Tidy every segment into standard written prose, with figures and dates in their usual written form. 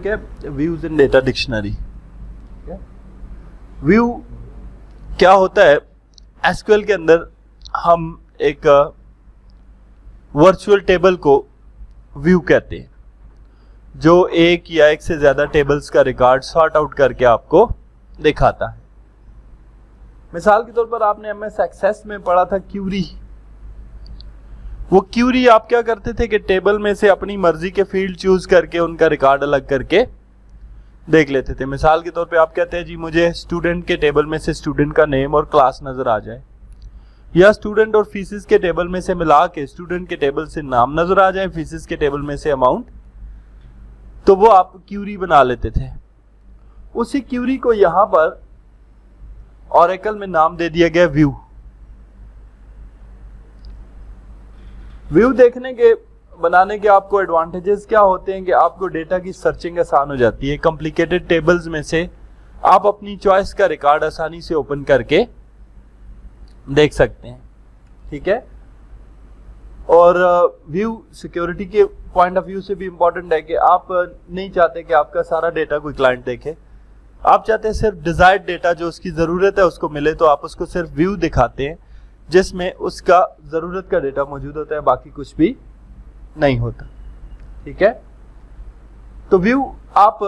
Topic है views in data dictionary. View क्या होता है? एसक्यूएल के अंदर हम एक वर्चुअल टेबल को व्यू कहते हैं, जो एक या एक से ज्यादा टेबल्स का रिकॉर्ड सॉर्ट आउट करके आपको दिखाता है। मिसाल के तौर पर आपने एमएस एक्सेस में पढ़ा था क्यूरी। वो क्यूरी आप क्या करते थे कि टेबल में से अपनी मर्जी के फील्ड चूज करके उनका रिकॉर्ड अलग करके देख लेते थे। मिसाल के तौर पे आप कहते हैं जी मुझे स्टूडेंट के टेबल में से स्टूडेंट का नेम और क्लास नजर आ जाए, या स्टूडेंट और फीसिस के टेबल में से मिला के स्टूडेंट के टेबल से नाम नजर आ जाए, फीसिस के टेबल में से अमाउंट, तो वो आप क्यूरी बना लेते थे। उसी क्यूरी को यहां पर ऑरेकल में नाम दे दिया गया व्यू। व्यू देखने के बनाने के आपको एडवांटेजेस क्या होते हैं कि आपको डेटा की सर्चिंग आसान हो जाती है। कॉम्प्लिकेटेड टेबल्स में से आप अपनी चॉइस का रिकॉर्ड आसानी से ओपन करके देख सकते हैं, ठीक है। और व्यू सिक्योरिटी के पॉइंट ऑफ व्यू से भी इंपॉर्टेंट है कि आप नहीं चाहते कि आपका सारा डेटा कोई क्लाइंट देखे। आप चाहते हैं सिर्फ डिजायर्ड डेटा जो उसकी जरूरत है उसको मिले, तो आप उसको सिर्फ व्यू दिखाते हैं जिसमें उसका जरूरत का डेटा मौजूद होता है, बाकी कुछ भी नहीं होता, ठीक है। तो व्यू आप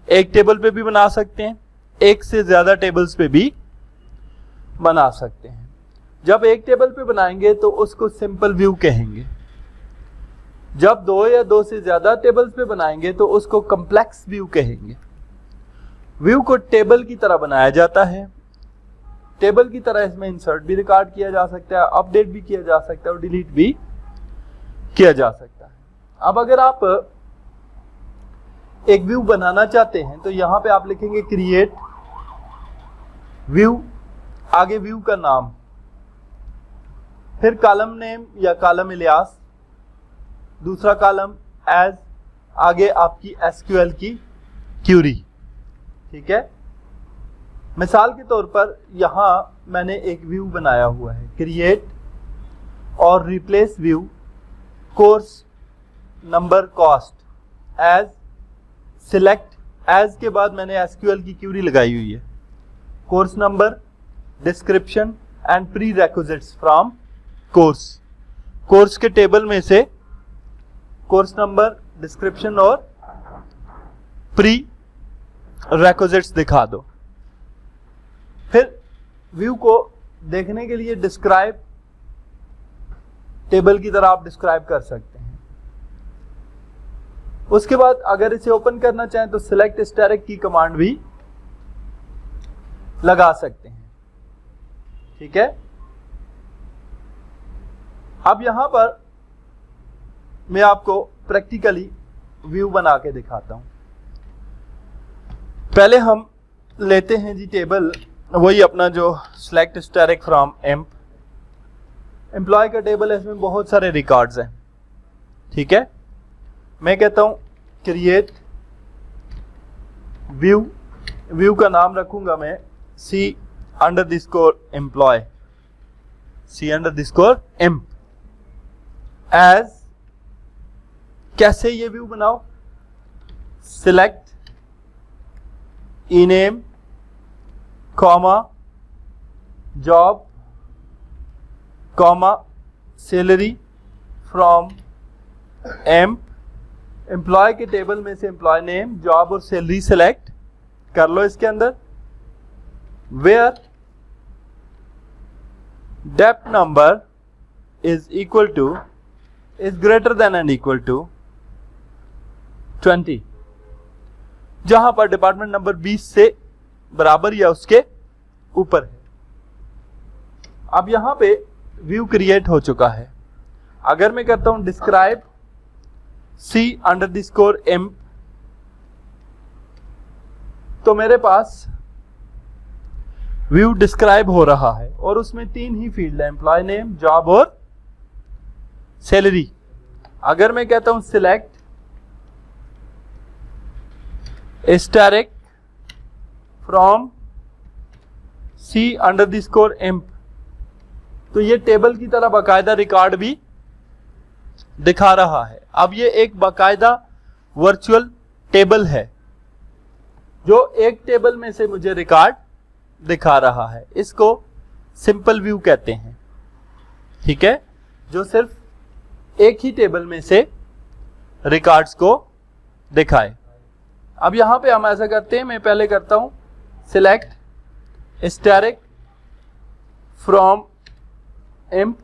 एक टेबल पे भी बना सकते हैं, एक से ज्यादा टेबल्स पे भी बना सकते हैं। जब एक टेबल पे बनाएंगे तो उसको सिंपल व्यू कहेंगे। जब दो या दो से ज्यादा टेबल्स पे बनाएंगे तो उसको कॉम्प्लेक्स व्यू कहेंगे। व्यू को टेबल की तरह बनाया जाता है, टेबल की तरह इसमें इंसर्ट भी रिकॉर्ड किया जा सकता है, अपडेट भी किया जा सकता है और डिलीट भी किया जा सकता है। अब अगर आप एक व्यू बनाना चाहते हैं तो यहां पे आप लिखेंगे क्रिएट व्यू, आगे व्यू का नाम, फिर कॉलम नेम या कॉलम इलियास, दूसरा कॉलम एज, आगे आपकी एसक्यूएल की क्यूरी, ठीक है। मिसाल के तौर पर यहां मैंने एक व्यू बनाया हुआ है, क्रिएट और replace view course number cost as, select as के बाद मैंने एसक्यूएल की क्यूरी लगाई हुई है, course number, description and prerequisites from course. Course के टेबल में से कोर्स नंबर, डिस्क्रिप्शन और प्री रेक्विजिट्स दिखा दो। फिर व्यू को देखने के लिए डिस्क्राइब, टेबल की तरह आप डिस्क्राइब कर सकते हैं। उसके बाद अगर इसे ओपन करना चाहें तो सिलेक्ट स्टैटिक की कमांड भी लगा सकते हैं, ठीक है। अब यहां पर मैं आपको प्रैक्टिकली व्यू बना के दिखाता हूं। पहले हम लेते हैं जी टेबल, वही अपना जो select static from emp, employee का टेबल है, इसमें बहुत सारे रिकॉर्ड्स हैं, ठीक है। मैं कहता हूं क्रिएट व्यू, व्यू का नाम रखूंगा मैं C_employ, C_emp एज, कैसे ये व्यू बनाओ, select ename comma job comma salary from emp, employee के टेबल में से एम्प्लॉय नेम, जॉब और सैलरी सेलेक्ट कर लो इसके अंदर, where depth number is equal to, is greater than and equal to 20, जहां पर डिपार्टमेंट नंबर 20 से बराबर या उसके ऊपर है। अब यहां पे व्यू क्रिएट हो चुका है। अगर मैं करता हूं डिस्क्राइब C_emp, तो मेरे पास व्यू डिस्क्राइब हो रहा है और उसमें 3 ही फील्ड है, एम्प्लॉय नेम, जॉब और सैलरी। अगर मैं कहता हूं सिलेक्ट स्टैटिक फ्रॉम C_emp, तो ये टेबल की तरह बाकायदा रिकॉर्ड भी दिखा रहा है। अब ये एक बाकायदा वर्चुअल टेबल है जो एक टेबल में से मुझे रिकॉर्ड दिखा रहा है, इसको सिंपल व्यू कहते हैं। ठीक है, जो सिर्फ एक ही टेबल में से रिकॉर्ड्स को दिखाए। अब यहां पे हम ऐसा करते हैं, मैं पहले करता हूं सिलेक्ट स्टैटिक फ्रॉम एम्प।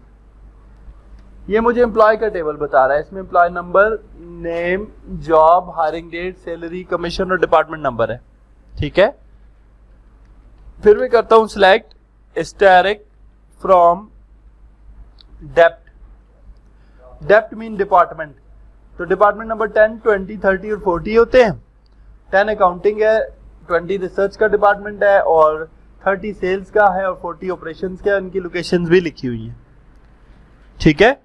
ये मुझे एम्प्लॉय का टेबल बता रहा है, इसमें employee number, name, job, hiring date, salary, commission और डिपार्टमेंट नंबर है। ठीक है, फिर मैं करता हूं select static from dept. Dept mean department, तो डिपार्टमेंट नंबर 10, 20, 30 और 40 होते हैं। 10 अकाउंटिंग है, 20 रिसर्च का डिपार्टमेंट है और 30 सेल्स का है और 40 ऑपरेशंस का है। उनकी लोकेशंस भी लिखी हुई हैं। ठीक है,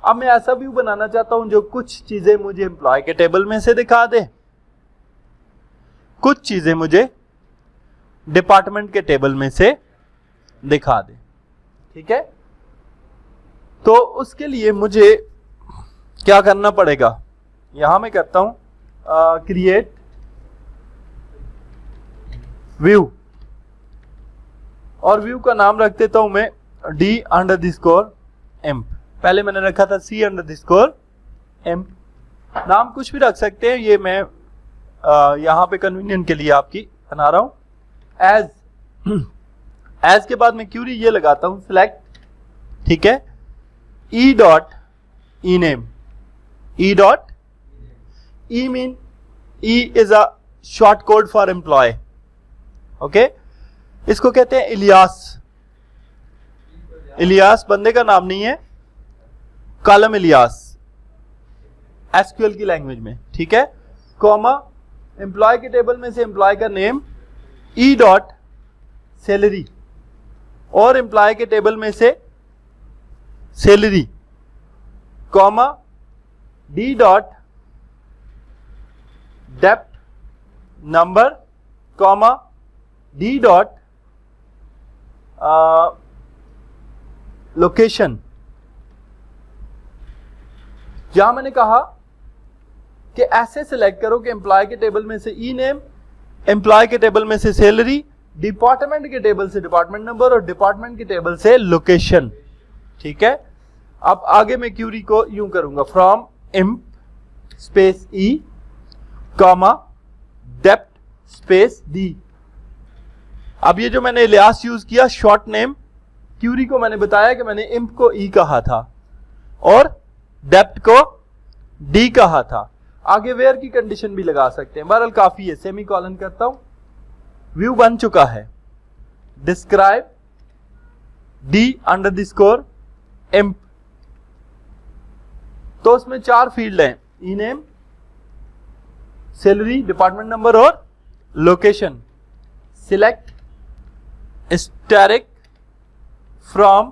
अब मैं ऐसा व्यू बनाना चाहता हूं जो कुछ चीजें मुझे एम्प्लॉय के टेबल में से दिखा दे, कुछ चीजें मुझे डिपार्टमेंट के टेबल में से दिखा दे। ठीक है, तो उसके लिए मुझे क्या करना पड़ेगा, यहां मैं करता हूं क्रिएट व्यू और व्यू का नाम रख देता हूं मैं D_emp। पहले मैंने रखा था C_emp। नाम कुछ भी रख सकते हैं, ये मैं यहां पे कन्वीनियंट के लिए आपकी बना रहा हूं। एज के बाद मैं क्यूरी ये लगाता हूं सिलेक्ट, ठीक है, E.ename। E mean E is a short code for employ. Okay, इसको कहते हैं इलियास। इलियास बंदे का नाम नहीं है, कॉलम इलियास एसक्यूएल की लैंग्वेज में। ठीक है, कॉमा एम्प्लॉय के टेबल में से एम्प्लॉय का नेम E.सैलरी और एम्प्लॉय के टेबल में से सैलरी, कॉमा D.डेप्थ नंबर, कॉमा D. लोकेशन। जहां मैंने कहा कि ऐसे सिलेक्ट करो कि एम्प्लॉय के टेबल में से ई नेम, एम्प्लॉय के टेबल में से सैलरी, डिपार्टमेंट के टेबल से डिपार्टमेंट नंबर और डिपार्टमेंट के टेबल से लोकेशन। ठीक है, अब आगे मैं क्यूरी को यूं करूंगा, from amp space E comma depth space D. अब ये जो मैंने इलियास यूज किया शॉर्ट नेम, क्यूरी को मैंने बताया कि मैंने इम्प को ई कहा था और डेप्थ को डी कहा था। आगे वेयर की कंडीशन भी लगा सकते हैं, बहरहाल काफी है। सेमी कॉलन करता हूं, व्यू बन चुका है। डिस्क्राइब D_emp, तो उसमें 4 फील्ड हैं, ई नेम, सैलरी, डिपार्टमेंट नंबर और location. Select static from,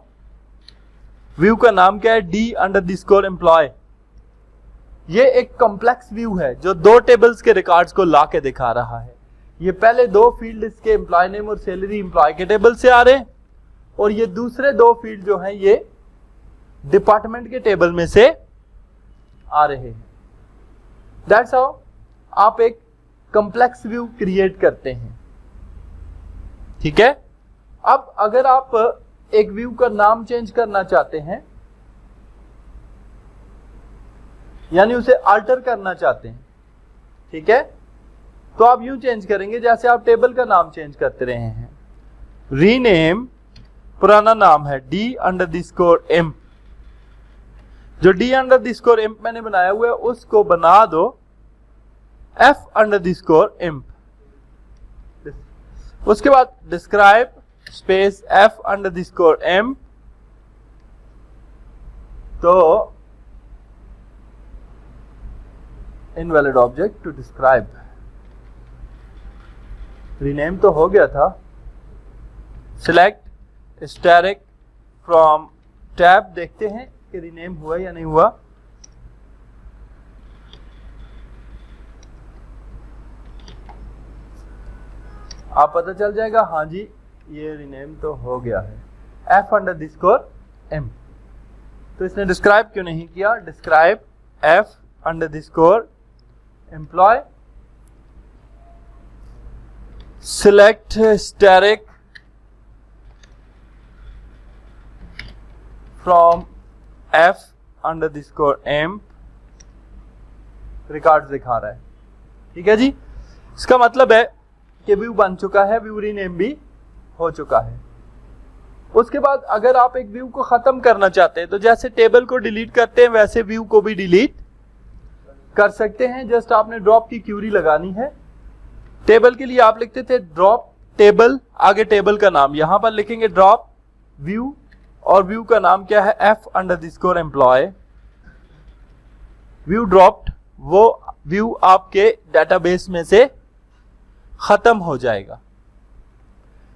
view का नाम क्या है, D_employ। ये एक कॉम्प्लेक्स व्यू है जो 2 टेबल्स के रिकॉर्ड्स को ला के दिखा रहा है। ये पहले 2 फील्ड इसके एम्प्लॉय नेम और सैलरी एम्प्लॉय के टेबल से आ रहे हैं और ये दूसरे 2 फील्ड जो हैं ये डिपार्टमेंट के टेबल में से आ रहे हैं। दैट्स हाउ आप एक कॉम्प्लेक्स व्यू क्रिएट करते हैं। ठीक है, अब अगर आप एक व्यू का नाम चेंज करना चाहते हैं, यानी उसे अल्टर करना चाहते हैं, ठीक है, तो आप यूं चेंज करेंगे जैसे आप टेबल का नाम चेंज करते रहे हैं। रीनेम, पुराना नाम है D_emp। जो D_emp मैंने बनाया हुआ है उसको बना दो F_emp। उसके बाद डिस्क्राइब स्पेस F_emp, तो invalid object to describe. Rename तो हो गया था। सिलेक्ट स्टैटिक फ्रॉम टैब, देखते हैं कि रीनेम हुआ या नहीं हुआ। आप पता चल जाएगा, हाँ जी ये रीनेम तो हो गया है, F_emp। तो इसने डिस्क्राइब क्यों नहीं किया, describe F_emp employ, select static from f_emp, records दिखा रहा है। ठीक है जी, इसका मतलब है कि व्यू बन चुका है, व्यू रीनेम भी हो चुका है। उसके बाद अगर आप एक व्यू को खत्म करना चाहते हैं तो जैसे टेबल को डिलीट करते हैं वैसे व्यू को भी डिलीट कर सकते हैं। जस्ट आपने ड्रॉप की क्यूरी लगानी है। टेबल के लिए आप लिखते थे ड्रॉप टेबल, आगे टेबल का नाम, यहां पर लिखेंगे ड्रॉप व्यू, और व्यू का नाम क्या है, f_employee। व्यू ड्रॉप्ड, वो व्यू आपके डेटाबेस में से खत्म हो जाएगा।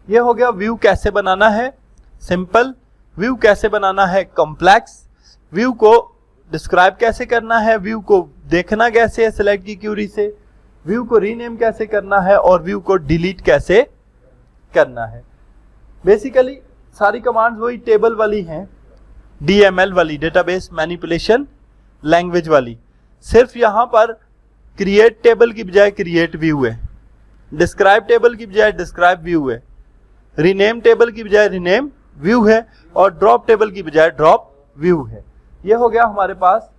ये हो गया व्यू कैसे बनाना है सिंपल, व्यू कैसे बनाना है कॉम्प्लेक्स, व्यू को डिस्क्राइब कैसे करना है, व्यू को देखना कैसे है सिलेक्ट की क्यूरी से, व्यू को रीनेम कैसे करना है, और व्यू को डिलीट कैसे करना है। बेसिकली सारी कमांड्स वही टेबल वाली हैं, DML वाली, डेटाबेस मैनिपुलेशन लैंग्वेज वाली। सिर्फ यहां पर क्रिएट टेबल की बजाय क्रिएट व्यू है, डिस्क्राइब टेबल की बजाय डिस्क्राइब व्यू है, रीनेम टेबल की बजाय रीनेम व्यू है, और ड्रॉप टेबल की बजाय ड्रॉप व्यू है। यह हो गया हमारे पास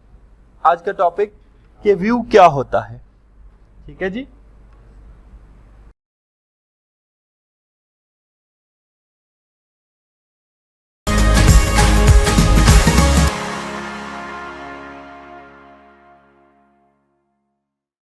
आज का टॉपिक कि व्यू क्या होता है। ठीक है जी।